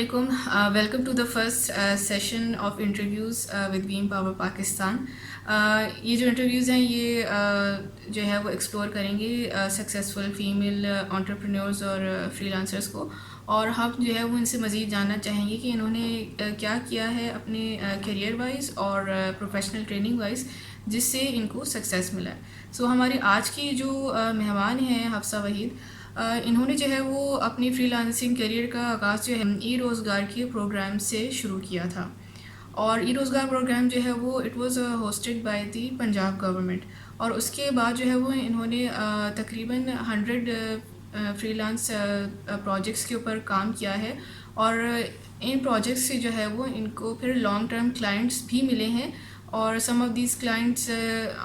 alaikum. Welcome to the first session of interviews with Beam Power Pakistan. یہ جو interviews ہیں یہ جو ہے وہ ایکسپلور کریں گے سکسیزفل فیمیل انٹرپرینورز اور فری لانسرز کو، اور ہم جو ہے وہ ان سے مزید جاننا چاہیں گے کہ انہوں نے کیا کیا ہے اپنے کیریئر وائز اور پروفیشنل ٹریننگ وائز جس سے ان کو سکسیس ملا ہے. سو ہمارے آج کی جو مہمان ہیں حفصہ وحید، انہوں نے جو ہے وہ اپنی فری لانسنگ کیریئر کا آغاز جو ہے ای روزگار کے پروگرام سے شروع کیا تھا، اور ای روزگار پروگرام جو ہے وہ it was hosted by the Punjab government, اور اس کے بعد جو ہے وہ انہوں نے تقریباً 100 فری لانس پروجیکٹس کے اوپر کام کیا ہے، اور ان پروجیکٹس سے جو ہے وہ ان کو پھر لانگ ٹرم کلائنٹس بھی ملے ہیں، اور some of these clients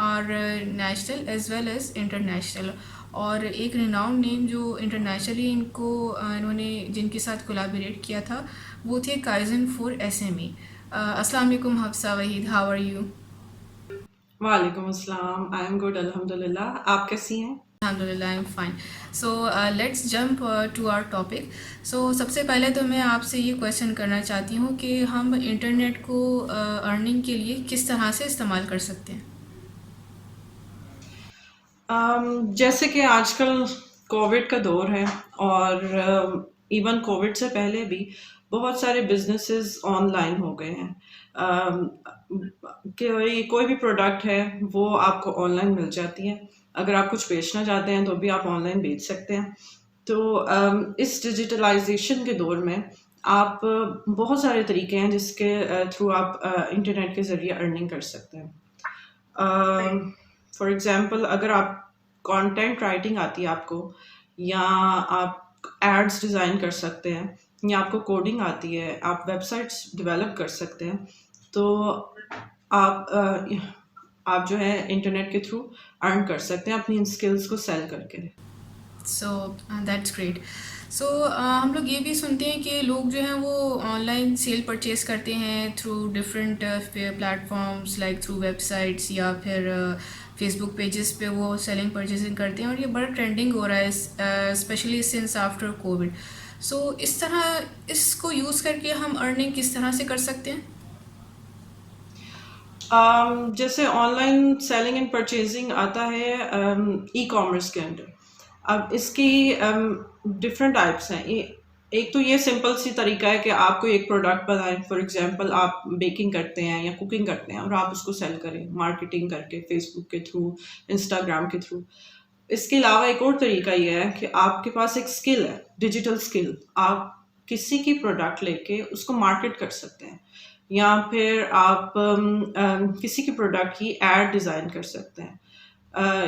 are national as well as international. اور ایک ریناؤنڈ نیم جو انٹرنیشنلی ان کو انہوں نے جن کے ساتھ کولیبریٹ کیا تھا وہ تھے kaizen four S M E. السلام علیکم حفصہ وحید، ہاؤ آر یو؟ وعلیکم السلام. آئی ایم گڈ الحمد للہ. آپ کیسی ہیں؟ الحمد للہ I am fine. So let's jump to our topic. So سب سے پہلے تو میں آپ سے یہ کویشچن کرنا چاہتی ہوں کہ ہم انٹرنیٹ کو ارننگ کے لیے کس طرح سے استعمال کر سکتے ہیں؟ جیسے کہ آج کل کووڈ کا دور ہے، اور ایون کووڈ سے پہلے بھی بہت سارے بزنسز آن لائن ہو گئے ہیں. کہ کوئی بھی پروڈکٹ ہے وہ آپ کو آن لائن مل جاتی ہے. اگر آپ کچھ بیچنا چاہتے ہیں تو بھی آپ آن لائن بیچ سکتے ہیں. تو اس ڈیجیٹلائزیشن کے دور میں آپ بہت سارے طریقے ہیں جس کے تھرو آپ انٹرنیٹ کے ذریعے ارننگ کر سکتے ہیں. فار ایگزامپل، اگر آپ کانٹینٹ رائٹنگ آتی ہے آپ کو، یا آپ ایڈز ڈیزائن کر سکتے ہیں، یا آپ کو کوڈنگ آتی ہے، آپ ویب سائٹس ڈیولپ کر سکتے ہیں، تو آپ جو ہے انٹرنیٹ کے تھرو ارن کر سکتے ہیں اپنی ان اسکلس کو سیل کر کے. So that's great. سو ہم لوگ یہ بھی سنتے ہیں کہ لوگ جو ہیں وہ آن لائن سیل پرچیز کرتے ہیں through different platforms like through websites یا پھر فیس بک پیجز پہ وہ سیلنگ پرچیزنگ کرتے ہیں، اور یہ بڑا ٹرینڈنگ ہو رہا ہے اسپیشلی سنس آفٹر کووڈ. سو اس طرح اس کو یوز کر کے ہم ارننگ کس طرح سے کر سکتے ہیں؟ جیسے online selling and purchasing آتا ہے ای کامرس کے انڈر. اب اس کی ڈفرینٹ ٹائپس ہیں. ایک تو یہ سمپل سی طریقہ ہے کہ آپ کو ایک پروڈکٹ بتائیں. فار ایگزامپل، آپ بیکنگ کرتے ہیں یا کوکنگ کرتے ہیں اور آپ اس کو سیل کریں مارکیٹنگ کر کے، فیس بک کے تھرو، انسٹاگرام کے تھرو. اس کے علاوہ ایک اور طریقہ یہ ہے کہ آپ کے پاس ایک اسکل ہے، ڈیجیٹل اسکل. آپ کسی کی پروڈکٹ لے کے اس کو مارکیٹ کر سکتے ہیں، یا پھر آپ کسی کی پروڈکٹ کی ایڈ ڈیزائن کر سکتے ہیں،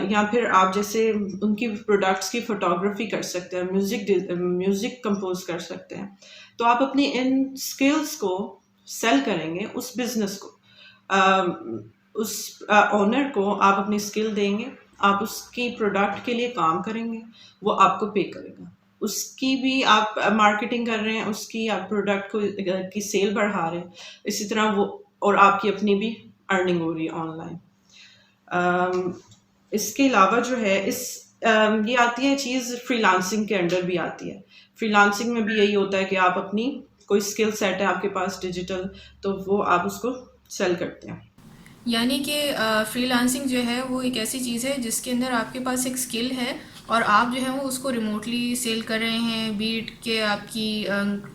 یا پھر آپ جیسے ان کی پروڈکٹس کی فوٹوگرافی کر سکتے ہیں، میوزک کمپوز کر سکتے ہیں. تو آپ اپنی ان اسکلس کو سیل کریں گے اس بزنس کو، اس اونر کو آپ اپنی اسکل دیں گے، آپ اس کی پروڈکٹ کے لیے کام کریں گے، وہ آپ کو پے کرے گا. اس کی بھی آپ مارکیٹنگ کر رہے ہیں، اس کی آپ پروڈکٹ کو کی سیل بڑھا رہے ہیں، اسی طرح وہ، اور آپ کی اپنی بھی ارننگ ہو رہی ہے آن لائن. اس کے علاوہ جو ہے یہ آتی ہے چیز فری لانسنگ کے انڈر بھی آتی ہے. فری لانسنگ میں بھی یہی ہوتا ہے کہ آپ اپنی کوئی اسکل سیٹ ہے آپ کے پاس ڈیجیٹل، تو وہ آپ اس کو سیل کرتے ہیں. یعنی کہ فری لانسنگ جو ہے وہ ایک ایسی چیز ہے جس کے اندر آپ کے پاس ایک اسکل ہے اور آپ جو ہے وہ اس کو ریموٹلی سیل کر رہے ہیں، بیٹ کہ آپ کی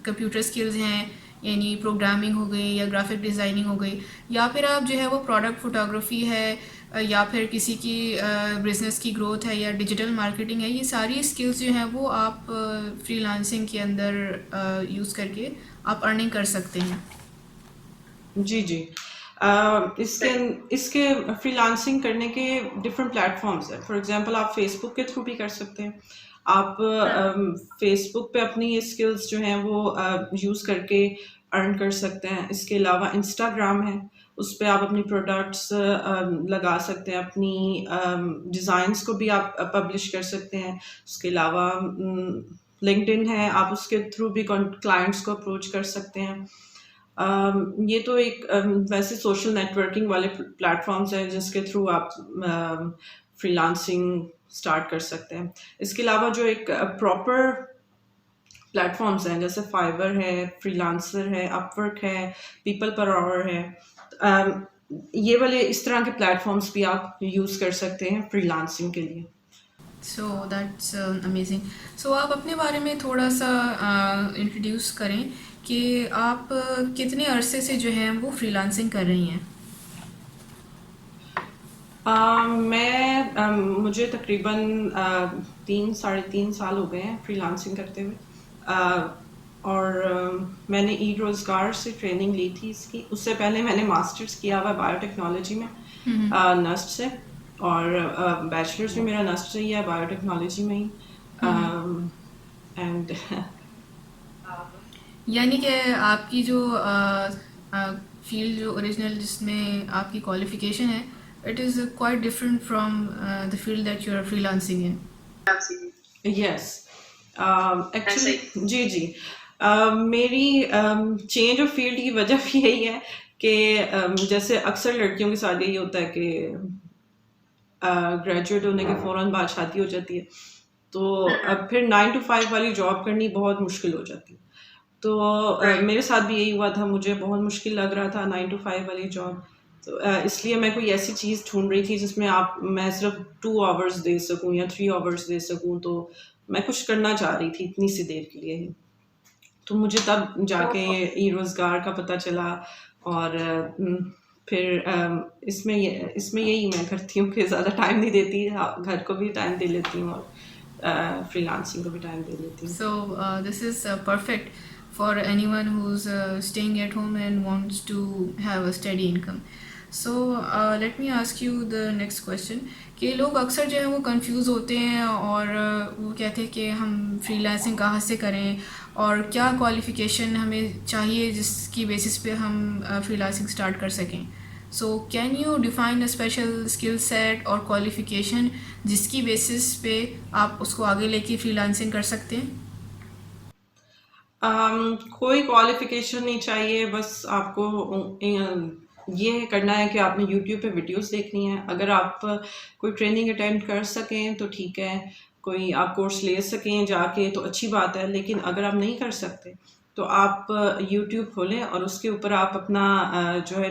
کمپیوٹر اسکلز ہیں، یعنی پروگرامنگ ہو گئی یا گرافک ڈیزائننگ ہو گئی، یا پھر آپ جو ہے وہ پروڈکٹ فوٹوگرافی ہے، یا پھر کسی کی بزنس کی گروتھ ہے یا ڈیجیٹل مارکیٹنگ ہے. یہ ساری اسکلز جو ہیں وہ آپ فری لانسنگ کے اندر یوز کر کے آپ ارننگ کر سکتے ہیں. جی جی. اس کے فری لانسنگ کرنے کے ڈفرینٹ پلیٹ فارمز ہیں. فار ایگزامپل، آپ فیس بک کے تھرو بھی کر سکتے ہیں. آپ فیس بک پہ اپنی یہ اسکلس جو ہیں وہ یوز کر کے ارن کر سکتے ہیں. اس کے علاوہ انسٹاگرام ہے، اس پہ آپ اپنی پروڈکٹس لگا سکتے ہیں، اپنی ڈیزائنس کو بھی آپ پبلش کر سکتے ہیں. اس کے علاوہ لنکڈ ان ہے، آپ اس کے تھرو بھی کلائنٹس کو اپروچ کر سکتے ہیں. یہ تو ایک ویسے سوشل نیٹورکنگ والے پلیٹ فارمس ہیں جس کے تھرو آپ فری لانسنگ اسٹارٹ کر سکتے ہیں. اس کے علاوہ جو ایک پراپر پلیٹ فارمس ہیں جیسے فائبر ہے، فری لانسر ہے، اپ ورک ہے، پیپل پر آور ہے. یہ والے اس طرح کے پلیٹ فارمس بھی آپ یوز کر سکتے ہیں فری لانسنگ کے لیے. So that's amazing. سو آپ اپنے بارے میں تھوڑا سا انٹروڈیوس کریں کہ آپ کتنے عرصے سے جو ہیں وہ فری لانسنگ کر رہی ہیں؟ مجھے تقریباً 3 ساڑھے 3 سال ہو گئے ہیں فری لانسنگ کرتے ہوئے. اور میں نے ای روزگار سے ٹریننگ لی تھی اس کی. اس سے پہلے میں نے ماسٹرز کیا ہوا بایو ٹیکنالوجی میں نسٹ سے، اور بیچلرز بھی میرا نسٹ سے ہی ہے بایو ٹیکنالوجی میں ہی. اینڈ یعنی کہ آپ کی جو فیلڈ جو اوریجنل جس میں آپ کی کوالیفیکیشن ہے it is quite different from the field that you are freelancing in. Yes actually جی میری چینج آف فیلڈ کی وجہ بھی یہی ہے کہ جیسے اکثر لڑکیوں کے ساتھ یہی ہوتا ہے کہ گریجویٹ ہونے کے فوراً بعد شادی ہو جاتی ہے، تو اب پھر 9 to 5 والی جاب کرنی بہت مشکل ہو جاتی ہے. تو میرے ساتھ بھی یہی ہوا تھا، مجھے بہت مشکل لگ رہا تھا 9 to 5 والی جاب. تو اس لیے میں کوئی ایسی چیز ڈھونڈ رہی تھی جس میں میں صرف 2 hours دے سکوں یا 3 hours دے سکوں. تو میں کچھ کرنا چاہ رہی تھی اتنی سی دیر کے لیے ہی. تو مجھے تب جا کے ای روزگار کا پتہ چلا، اور پھر اس میں یہی میں کرتی ہوں کہ زیادہ ٹائم نہیں دیتی، گھر کو بھی ٹائم دے لیتی ہوں اور فری لانسنگ کو بھی ٹائم دے لیتی ہوں. So this is perfect for anyone who's staying at home and wants to have a steady income. So let me ask you the next question کہ لوگ اکثر جو ہے وہ کنفیوز ہوتے ہیں اور وہ کہتے ہیں کہ ہم فری لانسنگ کہاں سے کریں اور کیا کوالیفیکیشن ہمیں چاہیے جس کی بیسس پہ ہم فری لانسنگ اسٹارٹ کر سکیں. So can you define a special skill set اور کوالیفیکیشن جس کی بیسس پہ آپ اس کو آگے لے کے فری لانسنگ کر سکتے ہیں؟ کوئی کوالیفیکیشن نہیں چاہیے، بس آپ کو یہ کرنا ہے کہ آپ نے یوٹیوب پہ ویڈیوز دیکھنی ہے. اگر آپ کوئی ٹریننگ اٹینڈ کر سکیں تو ٹھیک ہے، کوئی آپ کورس لے سکیں جا کے تو اچھی بات ہے. لیکن اگر آپ نہیں کر سکتے تو آپ یوٹیوب کھولیں اور اس کے اوپر آپ اپنا جو ہے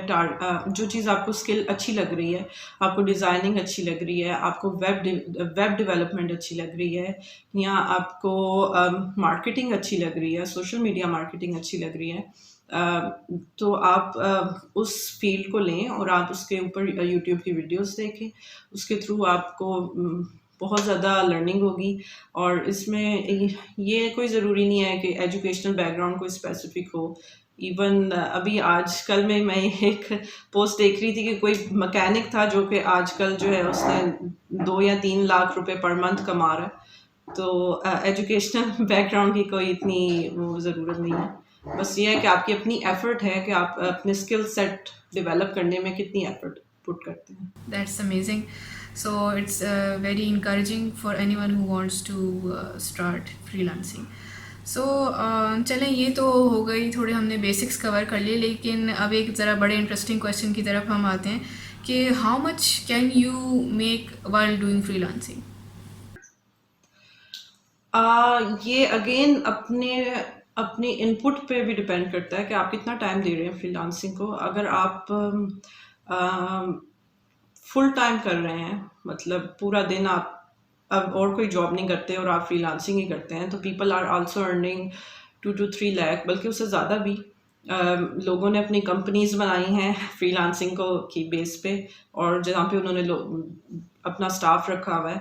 جو چیز آپ کو اسکل اچھی لگ رہی ہے، آپ کو ڈیزائننگ اچھی لگ رہی ہے، آپ کو ویب ڈیولپمنٹ اچھی لگ رہی ہے، یا آپ کو مارکیٹنگ اچھی لگ رہی ہے، سوشل میڈیا مارکیٹنگ اچھی لگ رہی ہے، تو آپ اس فیلڈ کو لیں اور آپ اس کے اوپر یوٹیوب کی ویڈیوز دیکھیں. اس کے تھرو آپ کو بہت زیادہ لرننگ ہوگی. اور اس میں یہ کوئی ضروری نہیں ہے کہ ایجوکیشنل بیک گراؤنڈ کوئی اسپیسیفک ہو. ایون ابھی آج کل میں ایک پوسٹ دیکھ رہی تھی کہ کوئی مکینک تھا جو کہ آج کل جو ہے اس نے 2 یا 3 لاکھ روپے پر منتھ کما رہا ہے. تو ایجوکیشنل بیک گراؤنڈ کی کوئی اتنی وہ ضرورت نہیں ہے. بس یہ ہے کہ آپ کی اپنی ایفرٹ ہے کہ آپ اپنے اسکل سیٹ ڈیولپ کرنے میں کتنی ایفرٹ پٹ کرتے ہیں. That's amazing. So it's very encouraging for anyone who wants to start freelancing. So چلیں یہ تو ہو گئی، تھوڑے ہم نے بیسکس کور کر لیے، لیکن اب ایک ذرا بڑے انٹرسٹنگ کویشچن کی طرف ہم آتے ہیں کہ how much can you make while doing free lancing? یہ اگین اپنے ان پٹ پہ بھی ڈپینڈ کرتا ہے کہ آپ کتنا ٹائم دے رہے ہیں فری لانسنگ کو. اگر آپ فل ٹائم کر رہے ہیں، مطلب پورا دن آپ اب اور کوئی جاب نہیں کرتے اور آپ فری لانسنگ ہی کرتے ہیں، تو people are also earning 2 to 3 lakh, بلکہ اس سے زیادہ بھی. لوگوں نے اپنی کمپنیز بنائی ہیں فری لانسنگ کو کی بیس پہ، اور جہاں پہ انہوں نے اپنا اسٹاف رکھا ہوا ہے.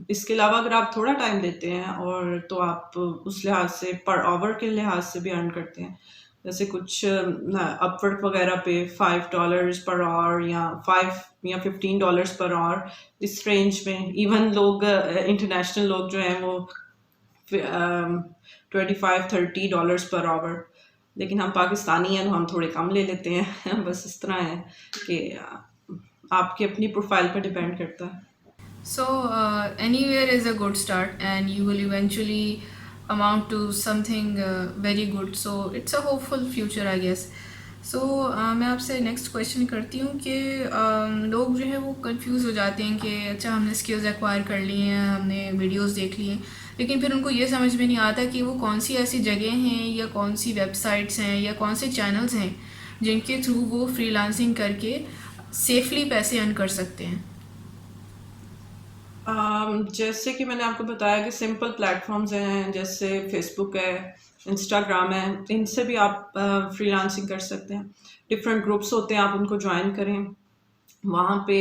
اس کے علاوہ اگر آپ تھوڑا ٹائم دیتے ہیں اور تو آپ اس لحاظ سے پر آور کے لحاظ سے بھی ارن کرتے ہیں. جیسے کچھ اپ ورک وغیرہ پہ $5 پر آور یا $15 پر آور، اس رینج میں. ایون لوگ انٹرنیشنل لوگ جو ہیں وہ $25-30 پر آور. لیکن ہم پاکستانی ہیں تو ہم تھوڑے کم لے لیتے ہیں. بس اس طرح ہے کہ آپ کی اپنی پروفائل پر ڈپینڈ کرتا ہے. So anywhere is a good start and you will eventually amount to something very good. So it's a hopeful future, I guess. سو میں آپ سے نیکسٹ کویشچن کرتی ہوں کہ لوگ جو ہے وہ کنفیوز ہو جاتے ہیں کہ اچھا ہم نے اسکلز ایکوائر کر لی ہیں، ہم نے ویڈیوز دیکھ لی ہیں، لیکن پھر ان کو یہ سمجھ میں نہیں آتا کہ وہ کون سی ایسی جگہ ہیں یا کون سی ویب سائٹس ہیں یا کون سے چینلز ہیں جن کے تھرو وہ فری لانسنگ کر کے سیفلی پیسے ارن کر سکتے ہیں. جیسے کہ میں نے آپ کو بتایا کہ سمپل پلیٹ فارمز ہیں، جیسے فیس بک ہے، انسٹاگرام ہے، ان سے بھی آپ فری لانسنگ کر سکتے ہیں. ڈفرینٹ گروپس ہوتے ہیں، آپ ان کو جوائن کریں. وہاں پہ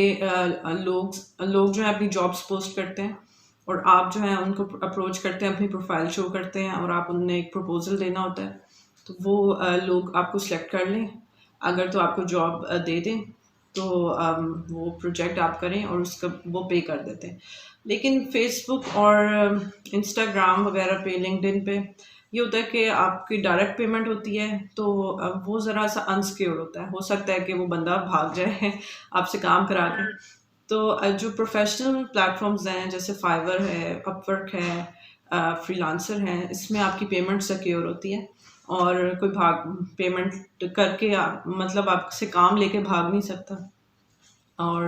لوگ جو ہے اپنی جابس پوسٹ کرتے ہیں اور آپ جو ہے ان کو اپروچ کرتے ہیں، اپنی پروفائل شو کرتے ہیں اور آپ انہیں ایک پروپوزل دینا ہوتا ہے. تو وہ لوگ آپ کو سلیکٹ کر لیں، اگر تو آپ کو جاب دے دیں تو وہ پروجیکٹ آپ کریں اور اس کا وہ پے کر دیتے ہیں. لیکن فیس بک اور انسٹاگرام وغیرہ پہ، لنکڈ ان پہ یہ ہوتا ہے کہ آپ کی ڈائریکٹ پیمنٹ ہوتی ہے، تو وہ ذرا سا انسیکیور ہوتا ہے. ہو سکتا ہے کہ وہ بندہ بھاگ جائے آپ سے کام کرا کے. تو جو پروفیشنل پلیٹ فارمز ہیں جیسے فائور ہے، اپ ورک ہے، فری لانسر ہیں، اس میں آپ کی پیمنٹ سیکیور ہوتی ہے اور کوئی پیمنٹ کر کے مطلب آپ سے کام لے کے بھاگ نہیں سکتا. اور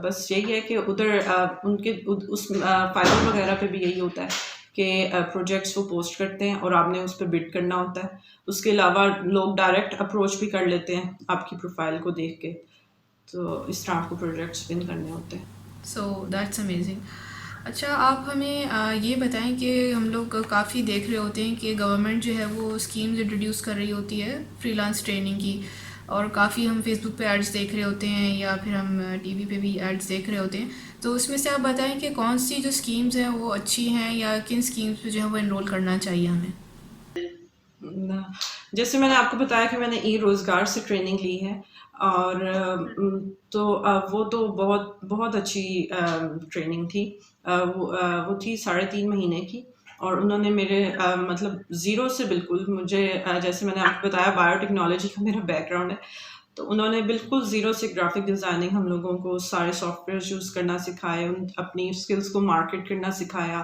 بس یہی ہے کہ ادھر ان کے اس فائبر وغیرہ پہ بھی یہی ہوتا ہے کہ پروجیکٹس وہ پوسٹ کرتے ہیں اور آپ نے اس پہ بڈ کرنا ہوتا ہے. اس کے علاوہ لوگ ڈائریکٹ اپروچ بھی کر لیتے ہیں آپ کی پروفائل کو دیکھ کے، تو اس طرح آپ کو پروجیکٹس ون کرنے ہوتے ہیں. So that's amazing. اچھا آپ ہمیں یہ بتائیں کہ ہم لوگ کافی دیکھ رہے ہوتے ہیں کہ گورنمنٹ جو ہے وہ اسکیمز انٹروڈیوس کر رہی ہوتی ہے فری لانس ٹریننگ کی، اور کافی ہم فیس بک پہ ایڈس دیکھ رہے ہوتے ہیں یا پھر ہم ٹی وی پہ بھی ایڈس دیکھ رہے ہوتے ہیں. تو اس میں سے آپ بتائیں کہ کون سی جو اسکیمز ہیں وہ اچھی ہیں یا کن اسکیمز پہ جو ہے وہ انرول کرنا چاہیے ہمیں. جیسے میں نے آپ کو بتایا کہ میں نے ای روزگار سے ٹریننگ لی ہے، اور تو وہ تو بہت بہت اچھی ٹریننگ تھی. وہ تھی 3.5 مہینے کی، اور انہوں نے میرے مطلب زیرو سے بالکل مجھے جیسے میں نے آپ کو بتایا بایو ٹیکنالوجی کا میرا بیک گراؤنڈ ہے، تو انہوں نے بالکل زیرو سے گرافک ڈیزائننگ ہم لوگوں کو سارے سافٹ ویئر یوز کرنا سکھائے، اپنی اسکلس کو مارکیٹ کرنا سکھایا،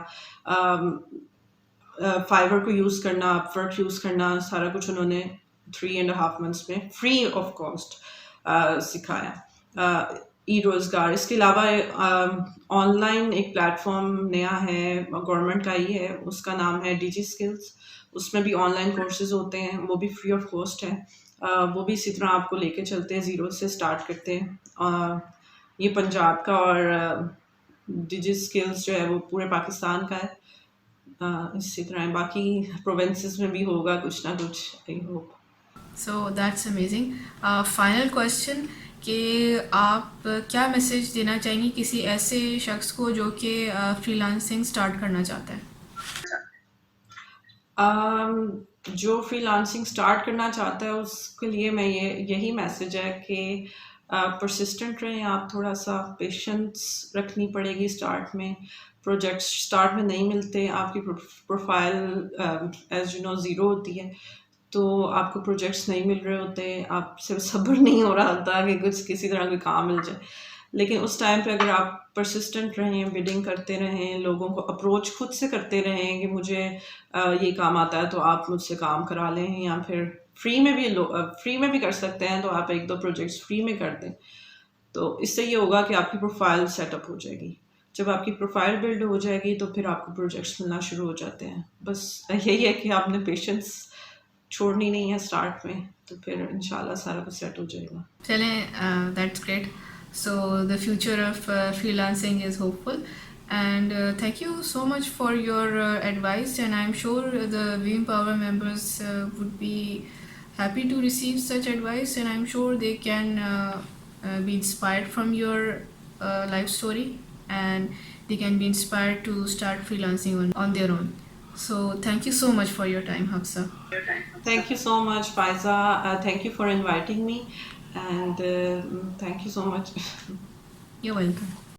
فائبر کو یوز کرنا، اپ ورک یوز کرنا، سارا کچھ انہوں نے 3.5 months میں فری آف کاسٹ سکھایا. ای روزگار، اس کے علاوہ آن لائن ایک پلیٹ فارم نیا ہے، گورنمنٹ کا ہی ہے، اس کا نام ہے ڈیجی اسکلس. اس میں بھی آن لائن کورسز ہوتے ہیں، وہ بھی فری آف کاسٹ ہے. وہ بھی اسی طرح آپ کو لے کے چلتے ہیں، زیرو سے اسٹارٹ کرتے ہیں. یہ پنجاب کا، اور ڈیجی اسکلس جو ہے وہ پورے پاکستان کا ہے. اسی طرح باقی پروونسز میں بھی ہوگا کچھ نہ کچھ، I hope. So that's amazing. Final question کہ آپ کیا میسج دینا چاہیں گی کسی ایسے شخص کو جو کہ فری لانسنگ اسٹارٹ کرنا چاہتا ہے. جو فری لانسنگ اسٹارٹ کرنا چاہتا ہے اس کے لیے میں یہی میسج ہے کہ پرسسٹنٹ رہیں آپ، تھوڑا سا پیشنس رکھنی پڑے گی. اسٹارٹ میں پروجیکٹس اسٹارٹ میں نہیں ملتے، آپ کی profile as you know zero ہوتی ہے، تو آپ کو پروجیکٹس نہیں مل رہے ہوتے، آپ سے صبر نہیں ہو رہا ہوتا کہ کچھ کسی طرح کوئی کام مل جائے. لیکن اس ٹائم پہ اگر آپ پرسسٹنٹ رہیں، بیڈنگ کرتے رہیں، لوگوں کو اپروچ خود سے کرتے رہیں کہ مجھے یہ کام آتا ہے تو آپ مجھ سے کام کرا لیں، یا پھر فری میں بھی کر سکتے ہیں تو آپ 1-2 پروجیکٹس فری میں کر دیں. تو اس سے یہ ہوگا کہ آپ کی پروفائل سیٹ اپ ہو جائے گی. جب آپ کی پروفائل بلڈ ہو جائے گی تو پھر آپ کو پروجیکٹس ملنا شروع ہو جاتے ہیں. بس یہی ہے کہ آپ نے پیشنس چھوڑنی نہیں ہے اسٹارٹ میں، تو پھر انشاءاللہ سارا کچھ سیٹ ہو جائے گا. چلیں that's great. So the future of freelancing is hopeful. And thank you so much for your advice, and I'm sure the Veeam Power members would be happy to receive such advice, and I'm sure they can be inspired from your life story, and they can be inspired to start freelancing on their own. So thank you so much for your time, Hafsa. Thank you so much, Faiza. Thank you for inviting me, and thank you so much. You're welcome.